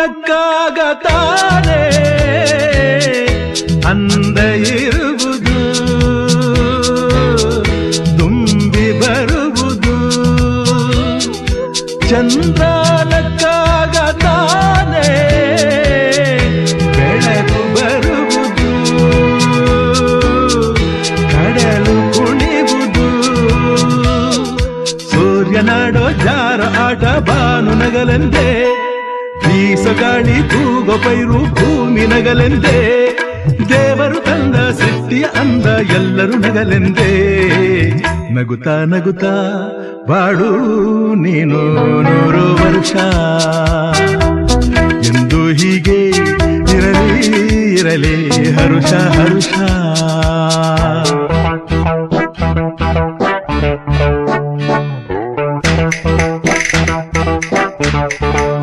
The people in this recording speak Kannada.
ನಕ್ಕಾಗತಾನೆ ಅಂದ ಇರುವುದು ತುಂಬಿ ಬರುವುದು ಚಂದ್ರ ನಕ್ಕಾಗತಾನೆ ಬೆಳಕು ಬರುವುದು ಕಡಲು ಕುಣಿವುದು ಸೂರ್ಯನಾಡೋ ಜಾರ ಆಟ ಬಾನು ನಗಲೆಂದೇ ಬೀಸಗಾಳಿ ತೂಗೋ ಪೈರು ಭೂಮಿ ನಗಲೆಂದೇ ದೇವರು ತಂದ ಸೃಷ್ಟಿಯ ಅಂದ ಎಲ್ಲರೂ ನಗಲೆಂದೇ ನಗುತ್ತಾ ನಗುತ್ತಾ ಬಾಳು ನೀನು 100 ವರ್ಷ ಎಂದು ಹೀಗೆ ಇರಲಿ ಇರಲಿ ಹರುಷ ಹರುಷ